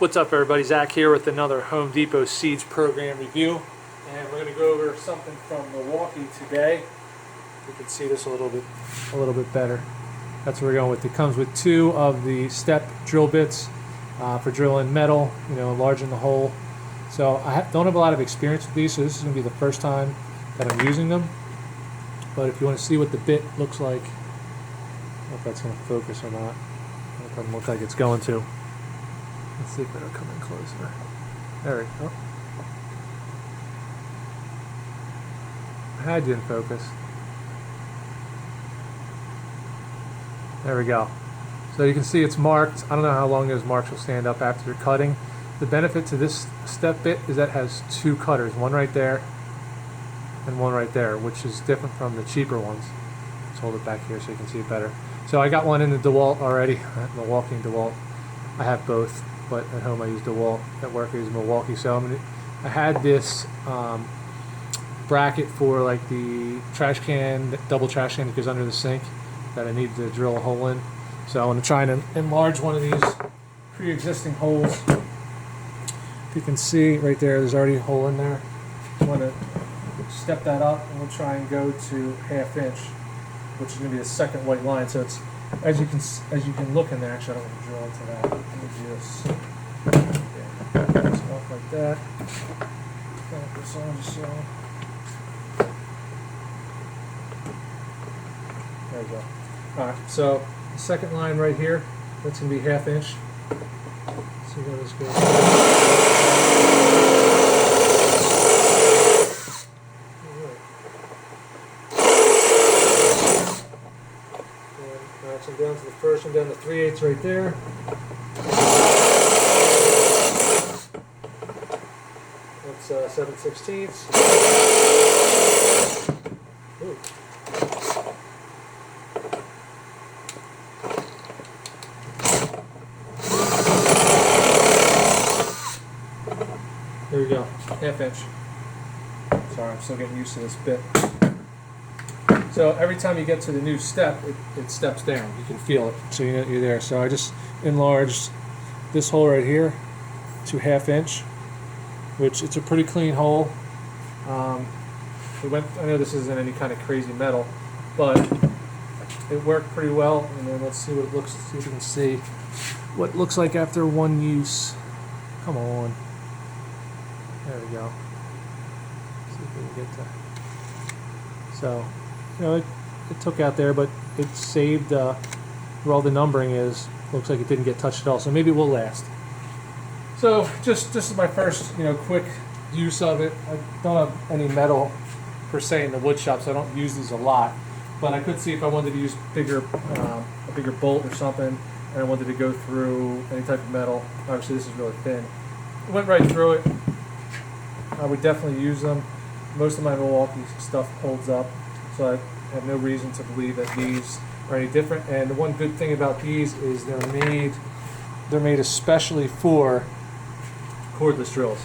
What's up everybody, Zach here with another Home Depot Seeds program review, and we're going to go over something from Milwaukee today. You can see this a little bit better. That's what we're going with. It comes with two of the step drill bits for drilling metal, enlarging the hole. So I don't have a lot of experience with these, so this is going to be the first time that I'm using them. But if you want to see what the bit looks like, I don't know if that's going to focus or not. It doesn't look like it's going to. Let's see if it'll come in closer. There we go. I had you in focus. There we go. So you can see it's marked. I don't know how long those marks will stand up after you're cutting. The benefit to this step bit is that it has two cutters, one right there and one right there, which is different from the cheaper ones. Let's hold it back here so you can see it better. So I got one in the DeWalt already, Milwaukee and DeWalt. I have both, but at home I use DeWalt. At work I use Milwaukee. So I had this bracket for like the trash can, double trash can that goes under the sink that I need to drill a hole in. So I want to try and enlarge one of these pre-existing holes. If you can see right there, there's already a hole in there. I want to step that up and we'll try and go to 1/2 inch, which is going to be the second white line. So it's as you can look in there. Actually, I don't want to drill into that. Let me just off like that. Clamp this on just so. There we go. All right. So the second line right here, that's going to be 1/2 inch. Let's see how this goes. I'm down to the first one, down to 3/8 right there. That's 7/16. Ooh. There we go, 1/2 inch. Sorry, I'm still getting used to this bit. So every time you get to the new step, it steps down. You can feel it, so you know you're there. So I just enlarged this hole right here to 1/2 inch, which it's a pretty clean hole. I know this isn't any kind of crazy metal, but it worked pretty well. And then let's see what it looks. See if you can see what it looks like after one use. Come on, there we go. See if we can get to. So. It took out there, but it saved where all the numbering is. Looks like it didn't get touched at all, so maybe it will last. So just this is my first quick use of it. I don't have any metal per se in the wood shop, so I don't use these a lot. But I could see if I wanted to use a bigger bolt or something, and I wanted to go through any type of metal. Obviously this is really thin. It went right through it. I would definitely use them. Most of my Milwaukee stuff holds up. So I have no reason to believe that these are any different. And the one good thing about these is they're made especially for cordless drills.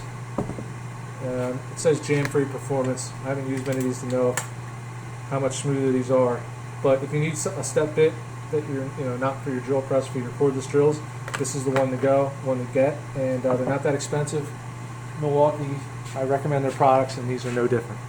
It says jam-free performance. I haven't used many of these to know how much smoother these are. But if you need a step bit that you're not for your drill press, for your cordless drills, this is the one to get. And they're not that expensive. Milwaukee, I recommend their products, and these are no different.